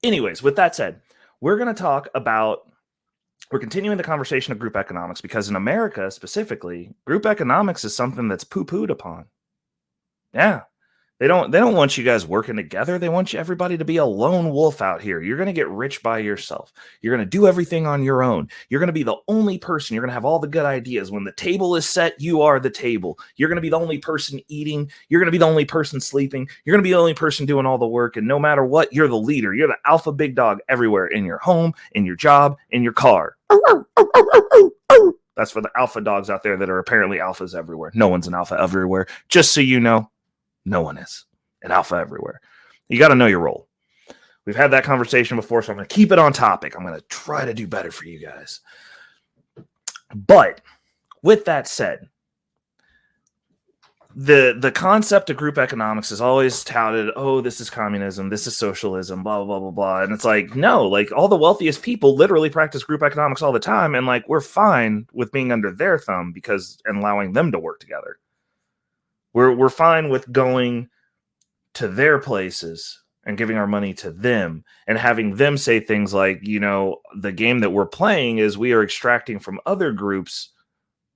anyways, with that said, we're continuing the conversation of group economics because in America specifically, group economics is something that's poo-pooed upon. Yeah. They don't want you guys working together. They want everybody to be a lone wolf out here. You're going to get rich by yourself. You're going to do everything on your own. You're going to be the only person. You're going to have all the good ideas. When the table is set, you are the table. You're going to be the only person eating. You're going to be the only person sleeping. You're going to be the only person doing all the work. And no matter what, you're the leader. You're the alpha big dog everywhere, in your home, in your job, in your car. That's for the alpha dogs out there that are apparently alphas everywhere. No one's an alpha everywhere. Just so you know. No one is an alpha everywhere. You got to know your role. We've had that conversation before, so I'm going to keep it on topic. I'm going to try to do better for you guys. But with that said, the concept of group economics is always touted, oh, this is communism, this is socialism, blah, blah, blah, blah. And it's like, no, like all the wealthiest people literally practice group economics all the time. And like, we're fine with being under their thumb and allowing them to work together. We're fine with going to their places and giving our money to them and having them say things like, the game that we're playing is we are extracting from other groups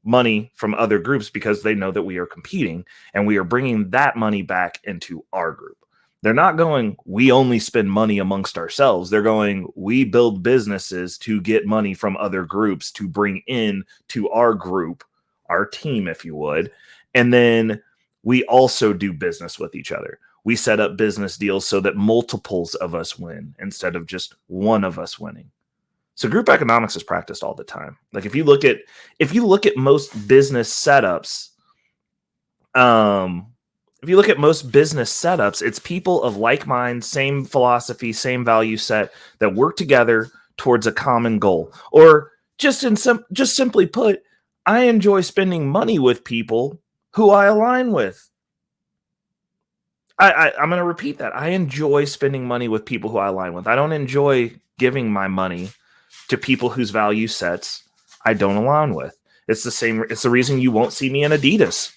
money from other groups because they know that we are competing and we are bringing that money back into our group. They're not going, we only spend money amongst ourselves. They're going, we build businesses to get money from other groups to bring in to our group, our team, if you would. And then we also do business with each other. We set up business deals so that multiples of us win instead of just one of us winning. So group economics is practiced all the time. Like if you look at most business setups, it's people of like mind, same philosophy, same value set that work together towards a common goal. Or just simply put, I enjoy spending money with people who I align with. I'm going to repeat that. I enjoy spending money with people who I align with. I don't enjoy giving my money to people whose value sets I don't align with. It's the same. It's the reason you won't see me in Adidas.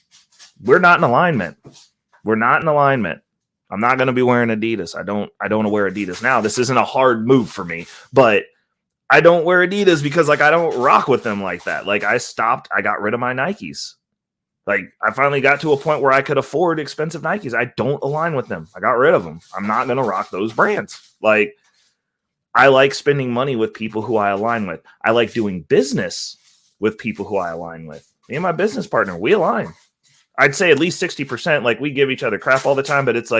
We're not in alignment. I'm not going to be wearing Adidas. I don't wear Adidas. Now, this isn't a hard move for me, but I don't wear Adidas because I don't rock with them like that. I got rid of my Nikes. I finally got to a point where I could afford expensive Nikes. I don't align with them. I got rid of them. I'm not going to rock those brands. I like spending money with people who I align with. I like doing business with people who I align with. Me and my business partner, we align. I'd say at least 60%. We give each other crap all the time, but it's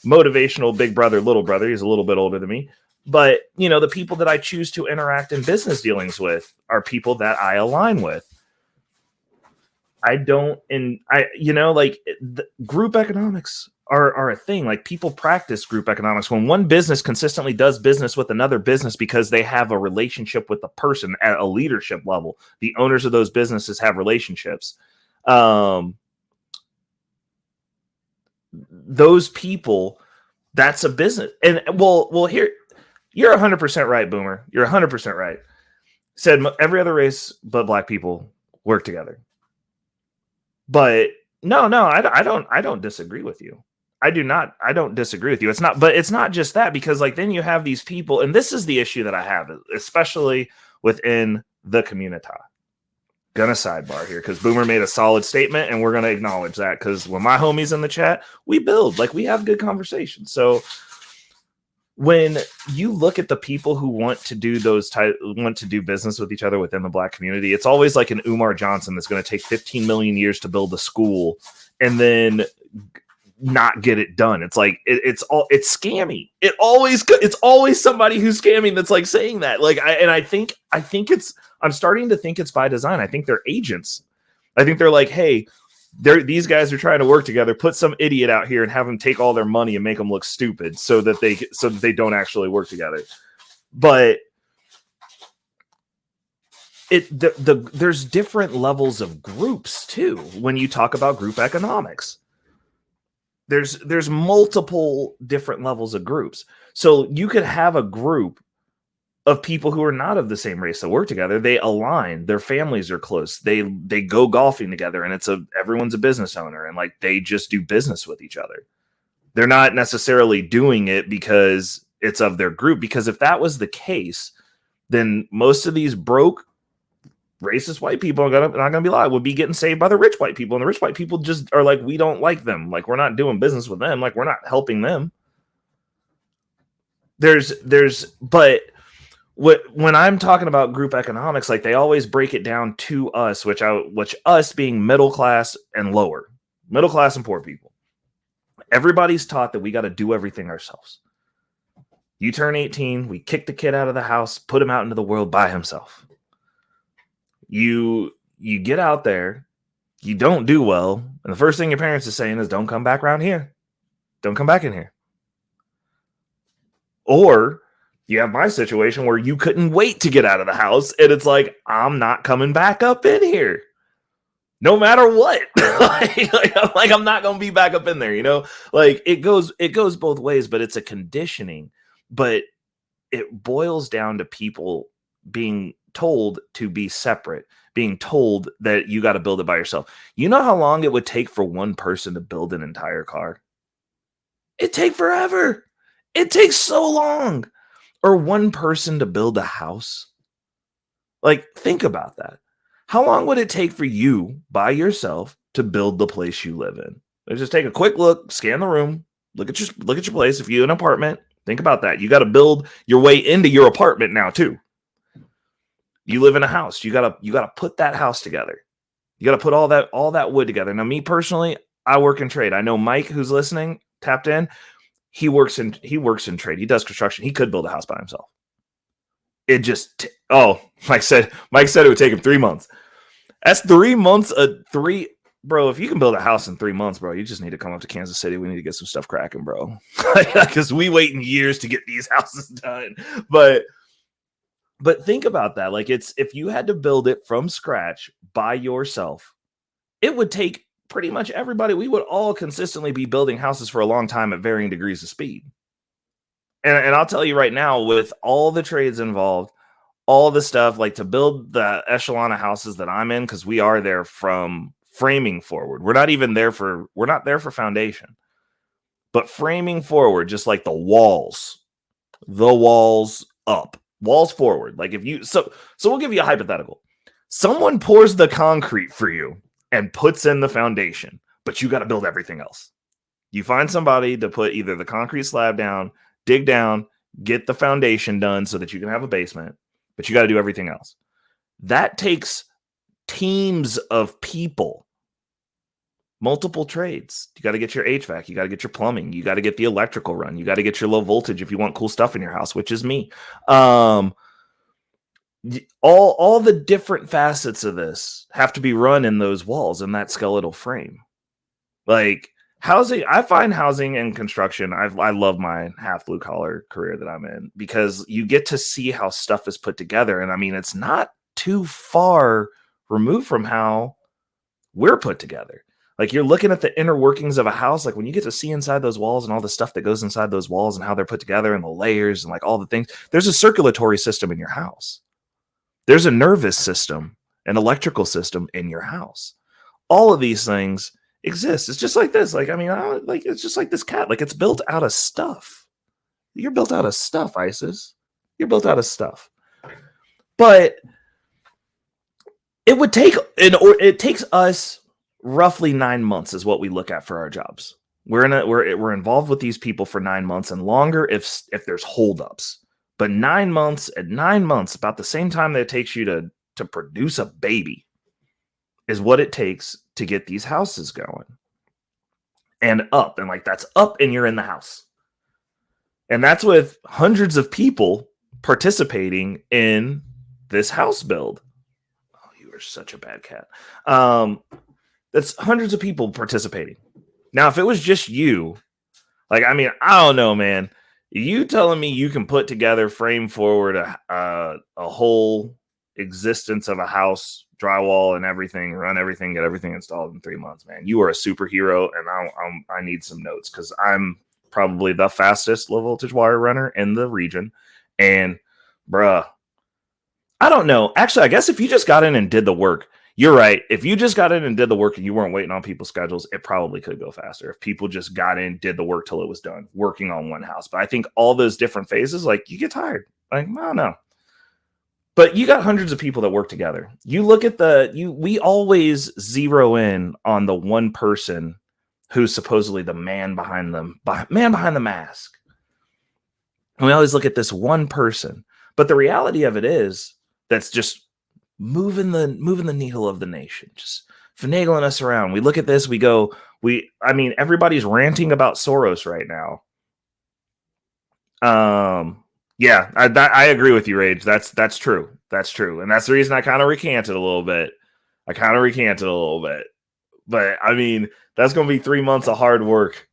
motivational big brother, little brother. He's a little bit older than me. But, the people that I choose to interact in business dealings with are people that I align with. Group economics are a thing. People practice group economics when one business consistently does business with another business because they have a relationship with the person at a leadership level. The owners of those businesses have relationships. Those people, that's a business. And here, you're 100% right, Boomer. You're 100% right. Said every other race but black people work together. But no, I don't disagree with you. I don't disagree with you. It's not just that, because then you have these people, and this is the issue that I have, especially within the community. Gonna sidebar here because Boomer made a solid statement, and we're gonna acknowledge that because when my homies in the chat, we build, we have good conversations. So when you look at the people who want to do business with each other within the black community, it's always like an Umar Johnson that's going to take 15 million years to build a school and then not get it done. It's it's scammy. It's always somebody who's scamming that's saying that. I'm starting to think it's by design. I think they're agents. I think they're hey, these guys are trying to work together, put some idiot out here and have them take all their money and make them look stupid so that they don't actually work together. But there's different levels of groups too. When you talk about group economics, there's multiple different levels of groups. So you could have a group of people who are not of the same race that work together. They align, their families are close. They go golfing together, and everyone's a business owner, and they just do business with each other. They're not necessarily doing it because it's of their group. Because if that was the case, then most of these broke racist white people not gonna be live, would be getting saved by the rich white people, and the rich white people just are like, we don't like them, like we're not doing business with them, like we're not helping them. But when I'm talking about group economics, like they always break it down to us, which us being middle class and lower, middle class and poor people. Everybody's taught that we got to do everything ourselves. You turn 18, we kick the kid out of the house, put him out into the world by himself. You get out there, you don't do well, and the first thing your parents are saying is, don't come back around here. Don't come back in here. Or you have my situation where you couldn't wait to get out of the house, and it's like, I'm not coming back up in here. No matter what. I'm not going to be back up in there, Like it goes both ways, but it's a conditioning. But it boils down to people being told to be separate, being told that you got to build it by yourself. You know how long it would take for one person to build an entire car? It'd take forever. It takes so long. Or one person to build a house. Like, think about that. How long would it take for you by yourself to build the place you live in? Just take a quick look, scan the room, look at your place. If you're in an apartment, think about that. You got to build your way into your apartment now too. You live in a house. You gotta put that house together. You gotta put all that wood together. Now, me personally, I work in trade. I know Mike, who's listening, tapped in. He works in trade. He does construction. He could build a house by himself. It just Mike said it would take him 3 months. That's 3 months. Bro, if you can build a house in 3 months, bro, you just need to come up to Kansas City. We need to get some stuff cracking, bro. Because we waiting years to get these houses done. But think about that. Like, if you had to build it from scratch by yourself, it would take pretty much everybody. We would all consistently be building houses for a long time at varying degrees of speed. And I'll tell you right now, with all the trades involved, all the stuff, like to build the echelon of houses that I'm in, because we are there from framing forward. We're not there for foundation, but framing forward, just like the walls up. Walls forward. Like so we'll give you a hypothetical. Someone pours the concrete for you and puts in the foundation, but you got to build everything else. You find somebody to put either the concrete slab down, dig down, get the foundation done so that you can have a basement, but you got to do everything else. That takes teams of people, multiple trades. You got to get your HVAC, you got to get your plumbing, you got to get the electrical run, you got to get your low voltage if you want cool stuff in your house, which is me. All the different facets of this have to be run in those walls in that skeletal frame. Like housing, I find housing and construction, I love my half blue collar career that I'm in, because you get to see how stuff is put together. And I mean, it's not too far removed from how we're put together. Like, you're looking at the inner workings of a house. Like, when you get to see inside those walls and all the stuff that goes inside those walls and how they're put together and the layers and like all the things, there's a circulatory system in your house. There's a nervous system, an electrical system in your house. All of these things exist. It's just like this. Like, I mean, it's just like this cat. Like, it's built out of stuff. You're built out of stuff, Isis. You're built out of stuff. But it takes us roughly 9 months is what we look at for our jobs. We're involved with these people for 9 months and longer if there's holdups. But 9 months, about the same time that it takes you to produce a baby, is what it takes to get these houses going and up. And like, that's up and you're in the house. And that's with hundreds of people participating in this house build. Oh, you are such a bad cat. That's hundreds of people participating. Now, if it was just you, like, I mean, I don't know, man. You telling me you can put together, frame forward a whole existence of a house, drywall and everything, run everything, get everything installed in 3 months, man. You are a superhero, and I need some notes, because I'm probably the fastest low voltage wire runner in the region. And bruh, I don't know. Actually, I guess if you just got in and did the work, You're right. If you just got in and did the work and you weren't waiting on people's schedules, it probably could go faster. If people just got in, did the work till it was done, working on one house. But I think all those different phases, like you get tired. Like, no. But you got hundreds of people that work together. You look at we always zero in on the one person who's supposedly the man behind the mask. And we always look at this one person. But the reality of it is that's just moving the needle of the nation, just finagling us around. We look at this, we go, everybody's ranting about Soros right now. Yeah, I agree with you, Rage. That's true. That's true. And that's the reason I kind of recanted a little bit. But I mean, that's going to be 3 months of hard work.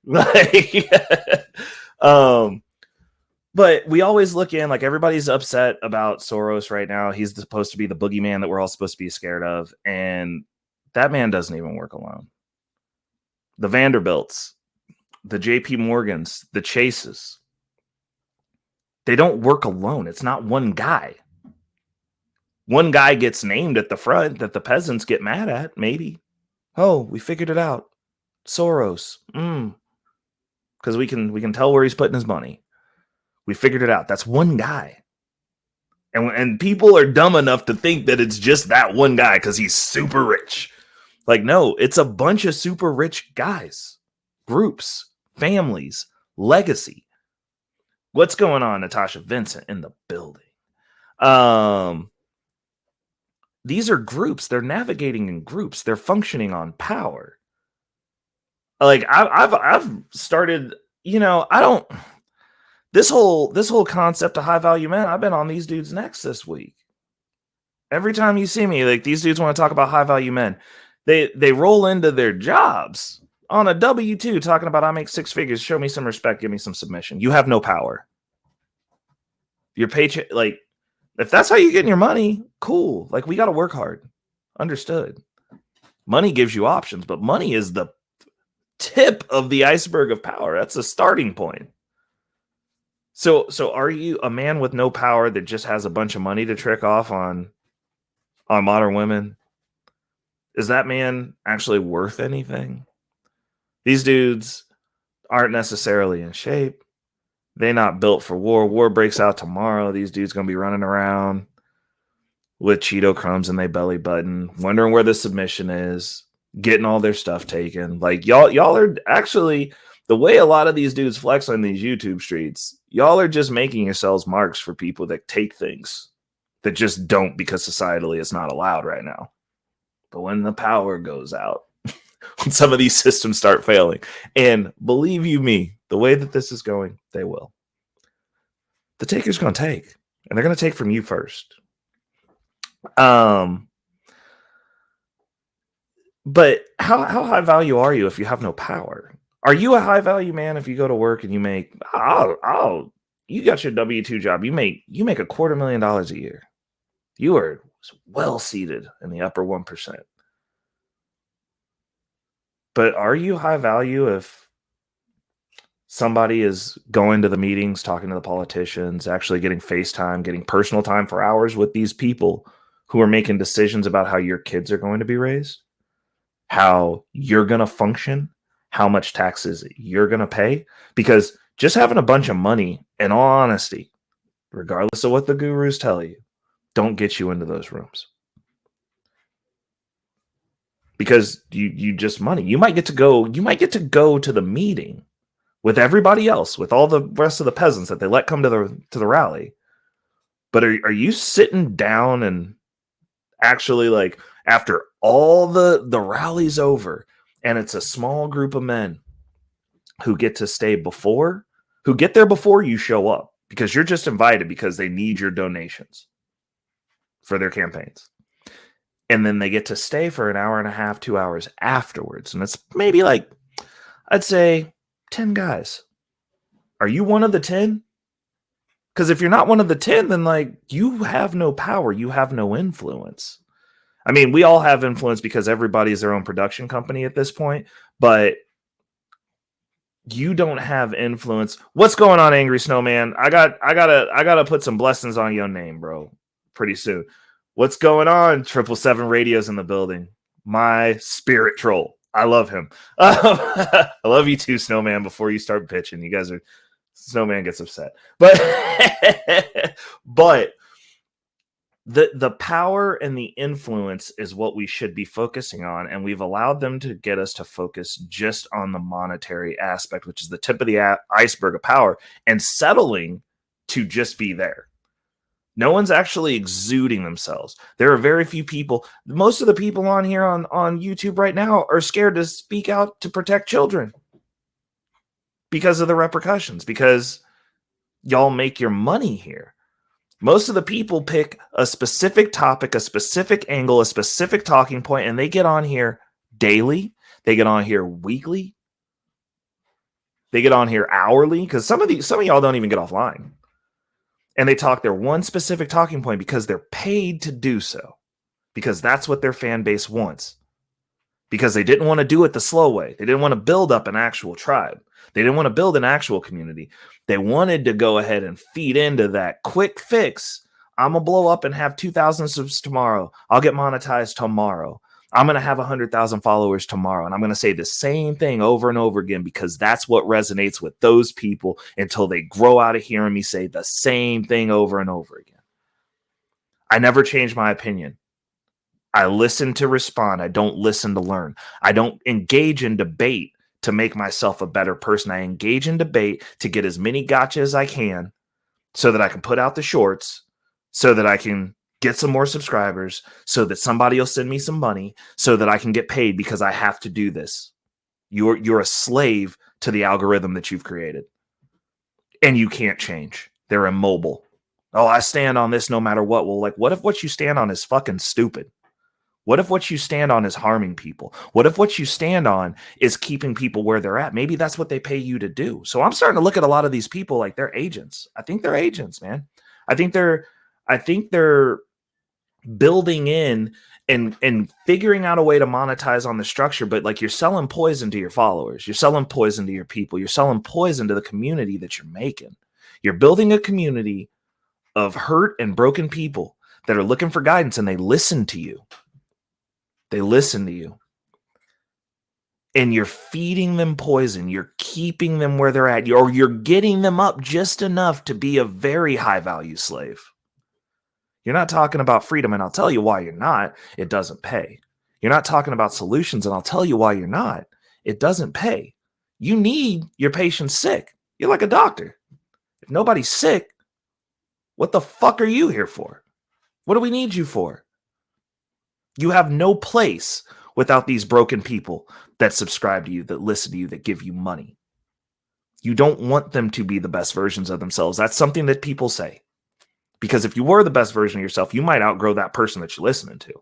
But we always look in, like, everybody's upset about Soros right now. He's supposed to be the boogeyman that we're all supposed to be scared of. And that man doesn't even work alone. The Vanderbilts, the JP Morgans, the Chases, they don't work alone. It's not one guy. One guy gets named at the front that the peasants get mad at, maybe. Oh, we figured it out. Soros. Because we can tell where he's putting his money. We figured it out. That's one guy. And people are dumb enough to think that it's just that one guy because he's super rich. Like, no, it's a bunch of super rich guys, groups, families, legacy. What's going on, Natasha Vincent in the building? These are groups. They're navigating in groups. They're functioning on power. Like, I've started, this whole concept of high value men, I've been on these dudes' necks this week. Every time you see me, like, these dudes want to talk about high value men. They roll into their jobs on a W-2 talking about, I make 6 figures, show me some respect, give me some submission. You have no power. Your paycheck, like, if that's how you're getting your money, cool. Like, we got to work hard. Understood. Money gives you options, but money is the tip of the iceberg of power. That's a starting point. So are you a man with no power that just has a bunch of money to trick off on modern women? Is that man actually worth anything? These dudes aren't necessarily in shape. They're not built for war. War breaks out tomorrow. These dudes going to be running around with Cheeto crumbs in their belly button, wondering where the submission is, getting all their stuff taken. Like, y'all are actually, the way a lot of these dudes flex on these YouTube streets, y'all are just making yourselves marks for people that take things that just don't, because societally it's not allowed right now. But when the power goes out, when some of these systems start failing, and believe you me, the way that this is going, they will. The taker's going to take, and they're going to take from you first. But how high value are you if you have no power? Are you a high value man if you go to work and you make, you got your W-2 job, you make $250,000 a year. You are well seated in the upper 1%. But are you high value if somebody is going to the meetings, talking to the politicians, actually getting FaceTime, getting personal time for hours with these people who are making decisions about how your kids are going to be raised, how you're going to function, how much taxes you're going to pay? Because just having a bunch of money, in all honesty, regardless of what the gurus tell you, don't get you into those rooms. Because you just money. You might get to go to the meeting with everybody else, with all the rest of the peasants that they let come to the rally. But are you sitting down and actually, like, after all the rally's over and it's a small group of men who get to stay who get there before you show up, because you're just invited because they need your donations for their campaigns. And then they get to stay for an hour and a half, 2 hours afterwards. And it's maybe, like, I'd say 10 guys. Are you one of the 10? Because if you're not one of the 10, then, like, you have no power. You have no influence. I mean, we all have influence because everybody's their own production company at this point, but you don't have influence. What's going on, Angry Snowman? I gotta put some blessings on your name, bro, pretty soon. What's going on? 777 Radio's in the building. My spirit troll. I love him. I love you too, Snowman. Before you start pitching, you guys are. Snowman gets upset, but but the power and the influence is what we should be focusing on, and we've allowed them to get us to focus just on the monetary aspect, which is the tip of the iceberg of power, and settling to just be there. No one's actually exuding themselves. There are very few people. Most of the people on here on YouTube right now are scared to speak out to protect children because of the repercussions, because y'all make your money here. Most of the people pick a specific topic, a specific angle, a specific talking point, and they get on here daily. They get on here weekly. They get on here hourly, because some of y'all don't even get offline. And they talk their one specific talking point because they're paid to do so, because that's what their fan base wants. Because they didn't want to do it the slow way. They didn't want to build up an actual tribe. They didn't want to build an actual community. They wanted to go ahead and feed into that quick fix. I'm going to blow up and have 2,000 subs tomorrow. I'll get monetized tomorrow. I'm going to have 100,000 followers tomorrow. And I'm going to say the same thing over and over again, because that's what resonates with those people until they grow out of hearing me say the same thing over and over again. I never change my opinion. I listen to respond. I don't listen to learn. I don't engage in debate to make myself a better person. I engage in debate to get as many gotcha as I can so that I can put out the shorts, so that I can get some more subscribers, so that somebody will send me some money, so that I can get paid, because I have to do this. You're a slave to the algorithm that you've created, and you can't change. They're immobile. Oh, I stand on this no matter what. Well, like, what if what you stand on is fucking stupid? What if what you stand on is harming people? What if what you stand on is keeping people where they're at? Maybe that's what they pay you to do. So I'm starting to look at a lot of these people like they're agents. I think they're agents, man. I think they're building in and figuring out a way to monetize on the structure, but like, you're selling poison to your followers. You're selling poison to your people. You're selling poison to the community that you're making. You're building a community of hurt and broken people that are looking for guidance, and they listen to you. They listen to you. And you're feeding them poison. You're keeping them where they're at. You're getting them up just enough to be a very high value slave. You're not talking about freedom, and I'll tell you why you're not. It doesn't pay. You're not talking about solutions, and I'll tell you why you're not. It doesn't pay. You need your patients sick. You're like a doctor. If nobody's sick, what the fuck are you here for? What do we need you for? You have no place without these broken people that subscribe to you, that listen to you, that give you money. You don't want them to be the best versions of themselves. That's something that people say. Because if you were the best version of yourself, you might outgrow that person that you're listening to.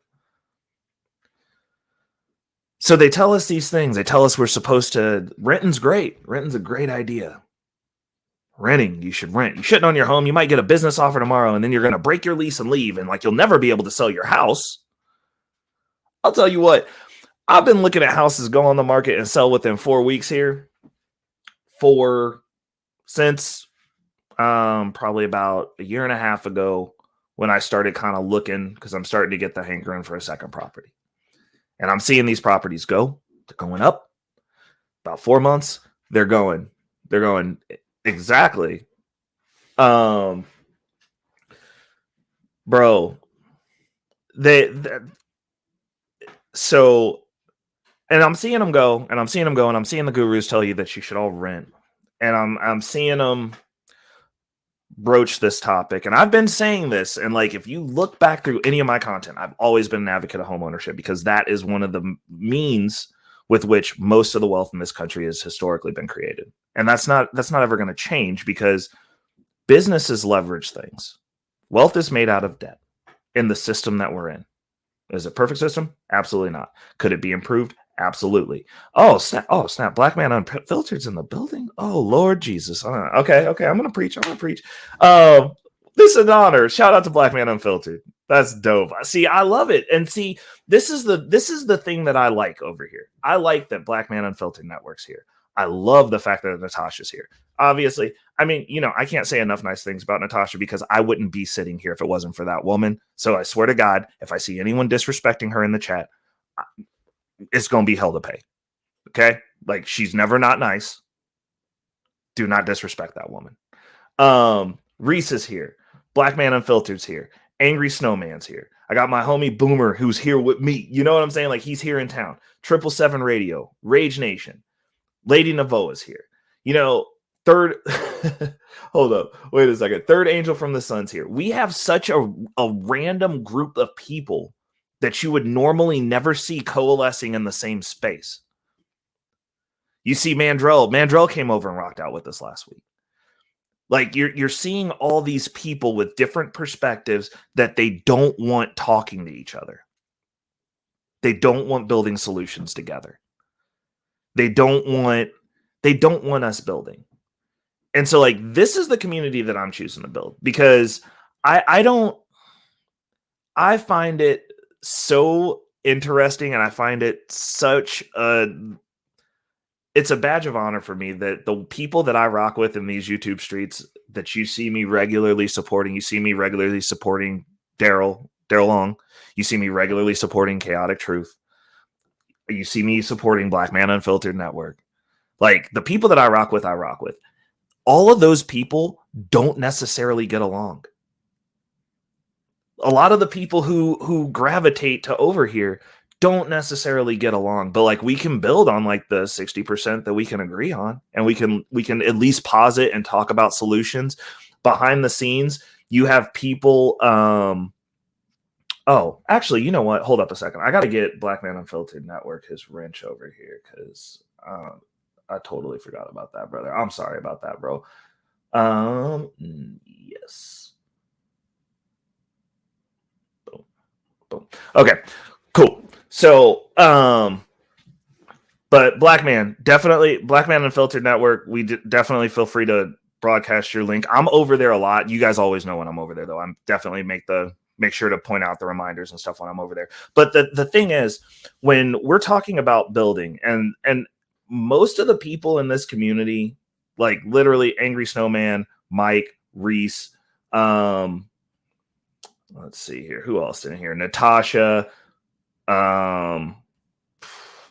So they tell us these things. They tell us we're supposed to, renting's great. Renting's a great idea. Renting, you should rent. You shouldn't own your home. You might get a business offer tomorrow, and then you're going to break your lease and leave, and like, you'll never be able to sell your house. I'll tell you what, I've been looking at houses go on the market and sell within 4 weeks here since probably about a year and a half ago, when I started kind of looking, because I'm starting to get the hankering for a second property. And I'm seeing these properties go. They're going up. About 4 months, they're going exactly. Bro, so, and I'm seeing them go, and I'm seeing them go, and I'm seeing the gurus tell you that you should all rent. And I'm seeing them broach this topic. And I've been saying this, and like, if you look back through any of my content, I've always been an advocate of homeownership, because that is one of the means with which most of the wealth in this country has historically been created. And that's not ever going to change, because businesses leverage things. Wealth is made out of debt in the system that we're in. Is it a perfect system? Absolutely not. Could it be improved? Absolutely. Oh, snap. Oh, snap. Black Man Unfiltered's in the building. Oh, Lord Jesus. Okay. I'm going to preach. This is an honor. Shout out to Black Man Unfiltered. That's dope. See, I love it. And see, this is the thing that I like over here. I like that Black Man Unfiltered Network's here. I love the fact that Natasha's here. Obviously, I mean, I can't say enough nice things about Natasha because I wouldn't be sitting here if it wasn't for that woman. So I swear to God, if I see anyone disrespecting her in the chat, it's going to be hell to pay. Okay? Like, she's never not nice. Do not disrespect that woman. Reese is here. Black Man Unfiltered's here. Angry Snowman's here. I got my homie Boomer who's here with me. You know what I'm saying? Like, he's here in town. 777 Radio, Rage Nation. Lady Navoa's here. Third, hold up, wait a second. Third Angel from the Sun's here. We have such a random group of people that you would normally never see coalescing in the same space. You see Mandrell came over and rocked out with us last week. Like, you're seeing all these people with different perspectives that they don't want talking to each other. They don't want building solutions together. They don't want us building. And so, like, this is the community that I'm choosing to build because I find it so interesting, and I find it it's a badge of honor for me that the people that I rock with in these YouTube streets that you see me regularly supporting, you see me regularly supporting Daryl Long, you see me regularly supporting Chaotic Truth, you see me supporting Black Man Unfiltered Network. Like, the people that I rock with. All of those people don't necessarily get along. A lot of the people who gravitate to over here don't necessarily get along, but like, we can build on like the 60% that we can agree on, and we can at least pause it and talk about solutions. Behind the scenes, you have people. Oh, actually, you know what? Hold up a second. I got to get Black Man Unfiltered Network his wrench over here because I totally forgot about that, brother. I'm sorry about that, bro. Yes. Boom. Boom. Okay, cool. So, but Black Man Unfiltered Network, we definitely feel free to broadcast your link. I'm over there a lot. You guys always know when I'm over there, though. I'm definitely make sure to point out the reminders and stuff when I'm over there. But the thing is, when we're talking about building, and most of the people in this community, like literally Angry Snowman, Mike, Reese, let's see here, who else in here? Natasha,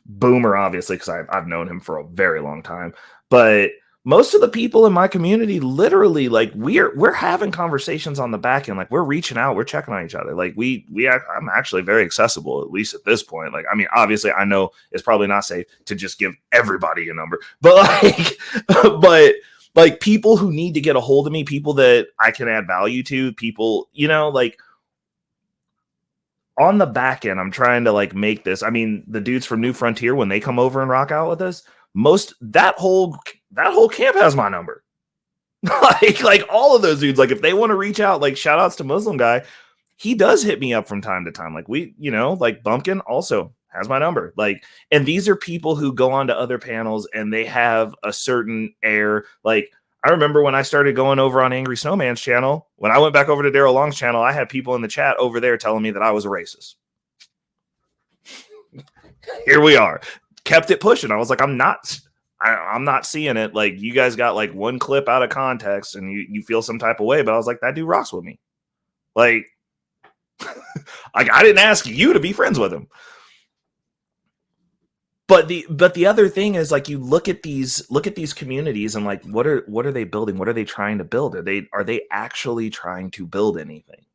Boomer, obviously, because I've known him for a very long time. But most of the people in my community, literally, like, we're having conversations on the back end. Like, we're reaching out, we're checking on each other. Like, I'm actually very accessible, at least at this point. Like, I mean, obviously, I know it's probably not safe to just give everybody a number, but like people who need to get a hold of me, people that I can add value to, people, like, on the back end, I'm trying to like make this. I mean, the dudes from New Frontier, when they come over and rock out with us, that whole camp has my number. like all of those dudes, like, if they want to reach out, like, shout outs to Muslim Guy, he does hit me up from time to time. Like, like Bumpkin also has my number. Like, and these are people who go on to other panels and they have a certain air. Like, I remember when I started going over on Angry Snowman's channel, when I went back over to Daryl Long's channel, I had people in the chat over there telling me that I was a racist. Here we are. Kept it pushing. I was like, I'm not seeing it. Like, you guys got like one clip out of context and you feel some type of way, but I was like, that dude rocks with me. Like, I didn't ask you to be friends with him. But the other thing is, like, you look at these communities and like, what are they building? What are they trying to build? Are they actually trying to build anything?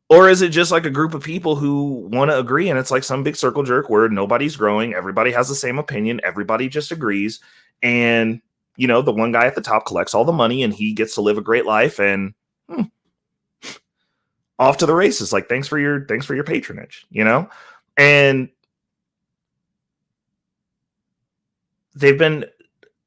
Or is it just like a group of people who want to agree, and it's like some big circle jerk where nobody's growing, everybody has the same opinion, everybody just agrees, and the one guy at the top collects all the money and he gets to live a great life, and off to the races. Like, thanks for your patronage, and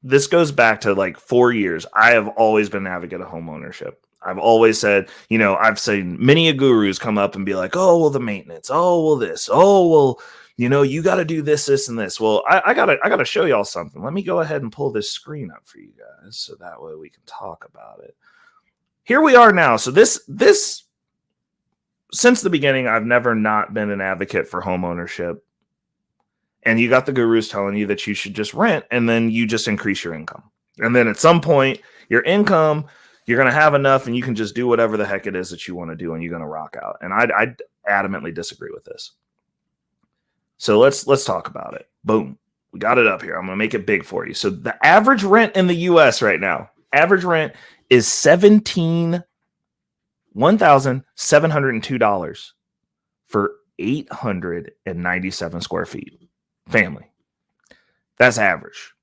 this goes back to like 4 years. I have always been an advocate of home ownership. I've always said, I've seen many gurus come up and be like, oh, well, the maintenance. Oh, well, this. Oh, well, you got to do this, this, and this. Well, I gotta show y'all something. Let me go ahead and pull this screen up for you guys so that way we can talk about it. Here we are now. So this since the beginning, I've never not been an advocate for home ownership. And you got the gurus telling you that you should just rent, and then you just increase your income. And then at some point, your income, you're going to have enough and you can just do whatever the heck it is that you want to do, and you're going to rock out. And I adamantly disagree with this. So let's talk about it. Boom. We got it up here. I'm going to make it big for you. So the average rent in the US right now, average rent is $1,702 for 897 square feet. Family. That's average.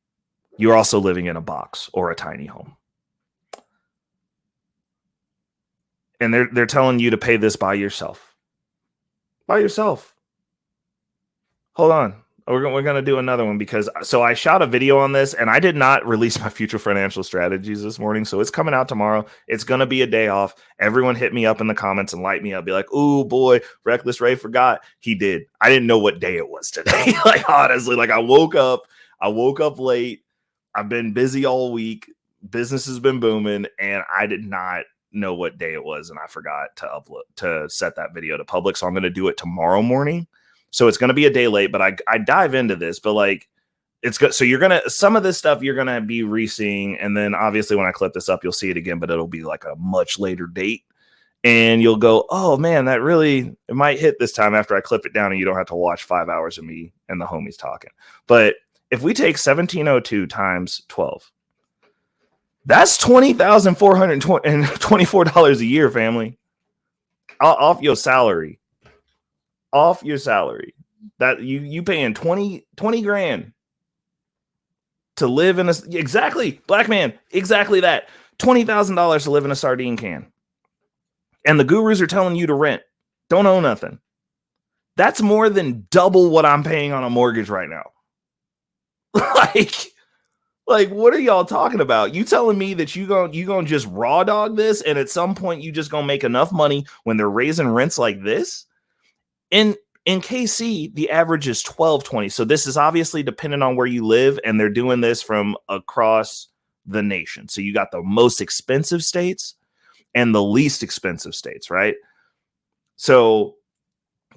You're also living in a box or a tiny home. And they're telling you to pay this by yourself. By yourself. Hold on. We're going to do another one because so I shot a video on this and I did not release my future financial strategies this morning. So it's coming out tomorrow. It's going to be a day off. Everyone hit me up in the comments and light me up. Be like, ooh, boy, Reckless Ray forgot. He did. I didn't know what day it was today. Like, honestly, like I woke up late. I've been busy all week. Business has been booming and I did not know what day it was. And I forgot to set that video to public. So I'm going to do it tomorrow morning. So it's going to be a day late, but I dive into this, but like it's good. So some of this stuff you're going to be re-seeing. And then obviously when I clip this up, you'll see it again, but it'll be like a much later date and you'll go, oh man, it might hit this time after I clip it down and you don't have to watch 5 hours of me and the homies talking. But if we take 1702 times 12, that's $20,424 a year, family. Off your salary. Off your salary. That you paying 20 grand to live in exactly, black man, exactly that. $20,000 to live in a sardine can. And the gurus are telling you to rent. Don't own nothing. That's more than double what I'm paying on a mortgage right now. Like what are y'all talking about? You telling me that you gonna just raw dog this and at some point you just gonna make enough money when they're raising rents like this? In KC, the average is $1,220. So this is obviously dependent on where you live, and they're doing this from across the nation. So you got the most expensive states and the least expensive states, right? So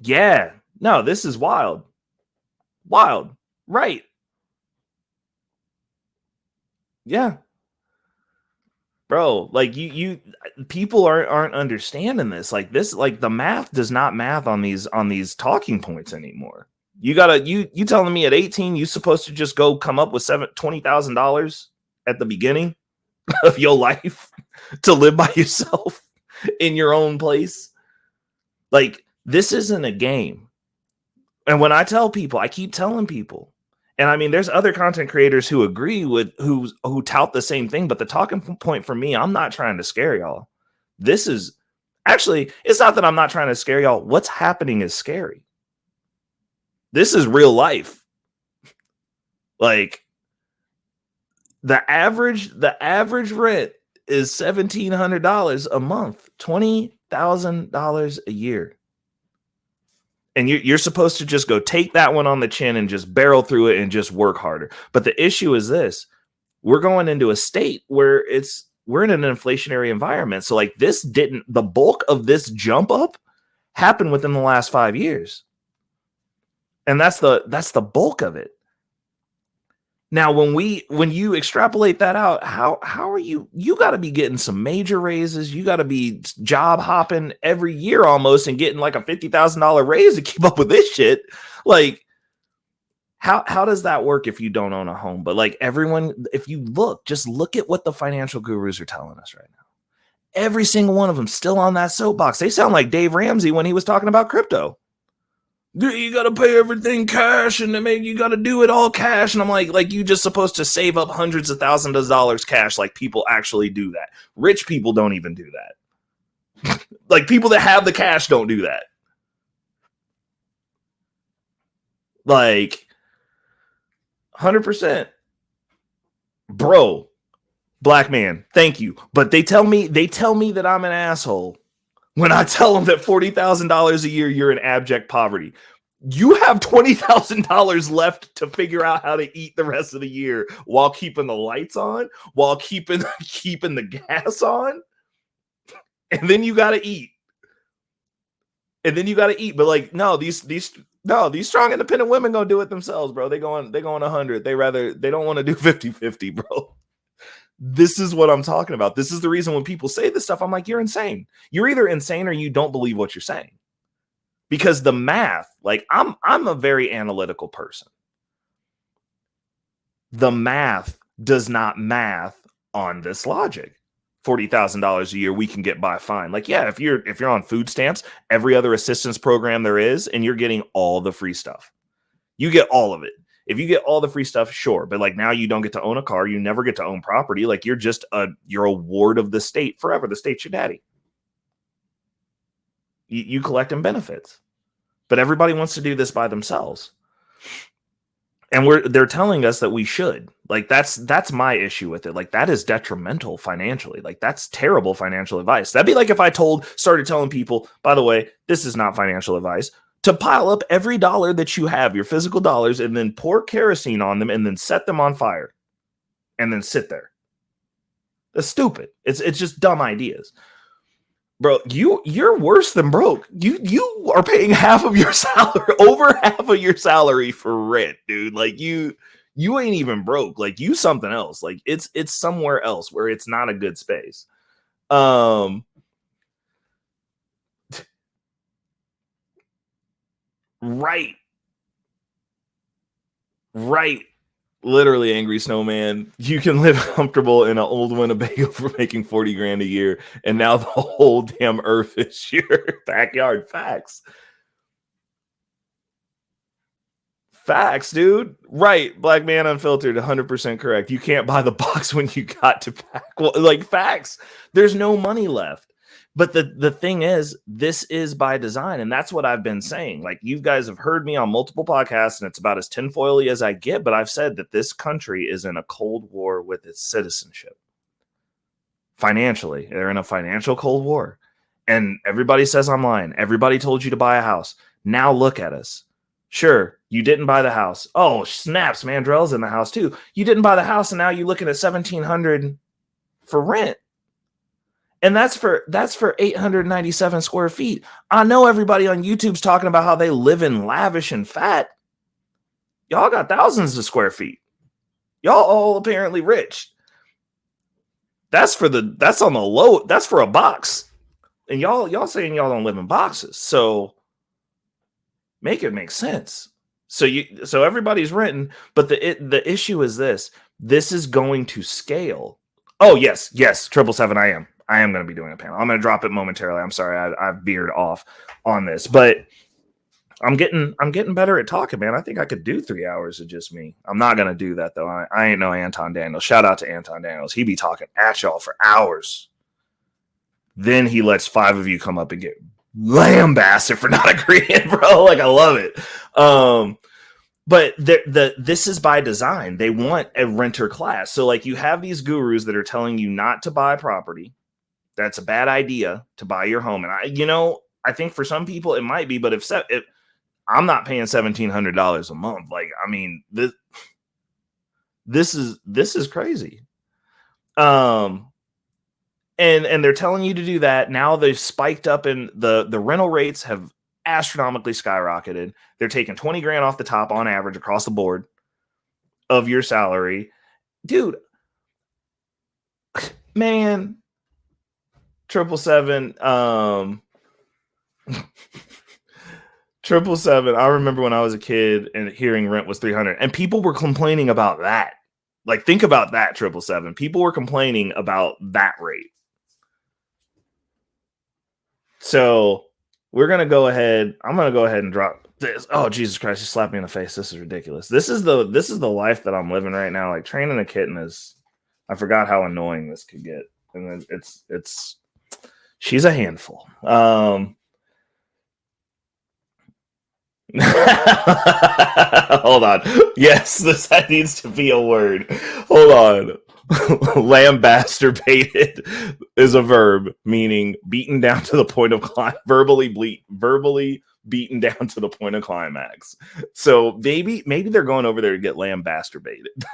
yeah, no, this is wild. Wild, right? Yeah. Bro, like you people aren't understanding this. Like this, like the math does not math on these talking points anymore. You telling me at 18 you're supposed to just go come up with $20,000 at the beginning of your life to live by yourself in your own place? Like this isn't a game. And when I tell people, I keep telling people. And I mean, there's other content creators who agree with who tout the same thing. But the talking point for me, I'm not trying to scare y'all. This is actually, it's not that I'm not trying to scare y'all. What's happening is scary. This is real life. Like the average rent is $1,700 a month, $20,000 a year. And you're supposed to just go take that one on the chin and just barrel through it and just work harder. But the issue is this: we're going into a state where we're in an inflationary environment. So like the bulk of this jump up happened within the last 5 years. And that's the bulk of it. Now, when you extrapolate that out, how are you got to be getting some major raises. You got to be job hopping every year almost and getting like a $50,000 raise to keep up with this shit. Like, how does that work if you don't own a home? But like everyone, if you just look at what the financial gurus are telling us right now. Every single one of them still on that soapbox. They sound like Dave Ramsey when he was talking about crypto. You got to pay everything cash and you got to do it all cash. And I'm like you just supposed to save up hundreds of thousands of dollars cash. Like people actually do that. Rich people don't even do that. Like people that have the cash don't do that. Like 100%. Bro, black man, thank you. But they tell me that I'm an asshole when I tell them that $40,000 a year, you're in abject poverty. You have $20,000 left to figure out how to eat the rest of the year while keeping the lights on, while keeping the gas on. And then you got to eat. But like, no, these No, these strong independent women gonna do it themselves, bro. They going 100. They don't want to do 50-50, bro. This is what I'm talking about. This is the reason when people say this stuff, I'm like, you're insane. You're either insane or you don't believe what you're saying. Because the math, like I'm a very analytical person. The math does not math on this logic. $40,000 a year, we can get by fine. Like, yeah, if you're on food stamps, every other assistance program there is, and you're getting all the free stuff. You get all of it. If you get all the free stuff, sure. But like now you don't get to own a car. You never get to own property. Like you're a ward of the state forever. The state's your daddy. You collecting benefits. But everybody wants to do this by themselves. And they're telling us that we should. Like that's my issue with it. Like that is detrimental financially. Like that's terrible financial advice. That'd be like if I started telling people, by the way, this is not financial advice, to pile up every dollar that you have, your physical dollars, and then pour kerosene on them and then set them on fire and then sit there. That's stupid. It's just dumb ideas. Bro, you're worse than broke. You are paying half of your salary, over half of your salary for rent, dude. Like you ain't even broke. Like you something else. Like it's somewhere else where it's not a good space. Right. Literally, Angry Snowman. You can live comfortable in an old Winnebago for making 40 grand a year, and now the whole damn earth is your backyard. Facts, dude. Right, Black Man Unfiltered, 100% correct. You can't buy the box when you got to pack. Well, like facts. There's no money left. But the thing is, this is by design, and that's what I've been saying. Like, you guys have heard me on multiple podcasts, and it's about as tinfoily as I get, but I've said that this country is in a cold war with its citizenship. Financially, they're in a financial cold war. And everybody says I'm lying. Everybody told you to buy a house. Now look at us. Sure, you didn't buy the house. Oh, snaps, Mandrell's in the house too. You didn't buy the house, and now you're looking at $1,700 for rent. And that's for 897 square feet. I know everybody on YouTube's talking about how they live in lavish and fat. Y'all got thousands of square feet. Y'all all apparently rich. That's on the low. That's for a box. And y'all saying y'all don't live in boxes. So make it make sense. So everybody's renting, but the issue is this. This is going to scale. Oh, yes, 777, I am going to be doing a panel. I'm going to drop it momentarily. I'm sorry, I veered off on this, but I'm getting better at talking, man. I think I could do 3 hours of just me. I'm not going to do that though. I ain't no Anton Daniels. Shout out to Anton Daniels. He be talking at y'all for hours. Then he lets 5 of you come up and get lambasted for not agreeing, bro. Like I love it. But this is by design. They want a renter class. So like you have these gurus that are telling you not to buy property. That's a bad idea to buy your home. And I think for some people it might be, but if I'm not paying $1,700 a month, like, I mean, this is crazy. And they're telling you to do that. Now they've spiked up and the rental rates have astronomically skyrocketed. They're taking 20 grand off the top on average across the board of your salary. Dude, man, 777, 777. I remember when I was a kid and hearing rent was 300 and people were complaining about that. Like, think about that, 777. People were complaining about that rate. So we're going to go ahead. I'm going to go ahead and drop this. Oh, Jesus Christ. You slapped me in the face. This is ridiculous. This is the life that I'm living right now. Like, training a kitten I forgot how annoying this could get. And she's a handful. Hold on. Yes, that needs to be a word. Hold on. Lambasturbated is a verb meaning beaten down to the point of verbally beaten down to the point of climax. So maybe they're going over there to get lambasturbated.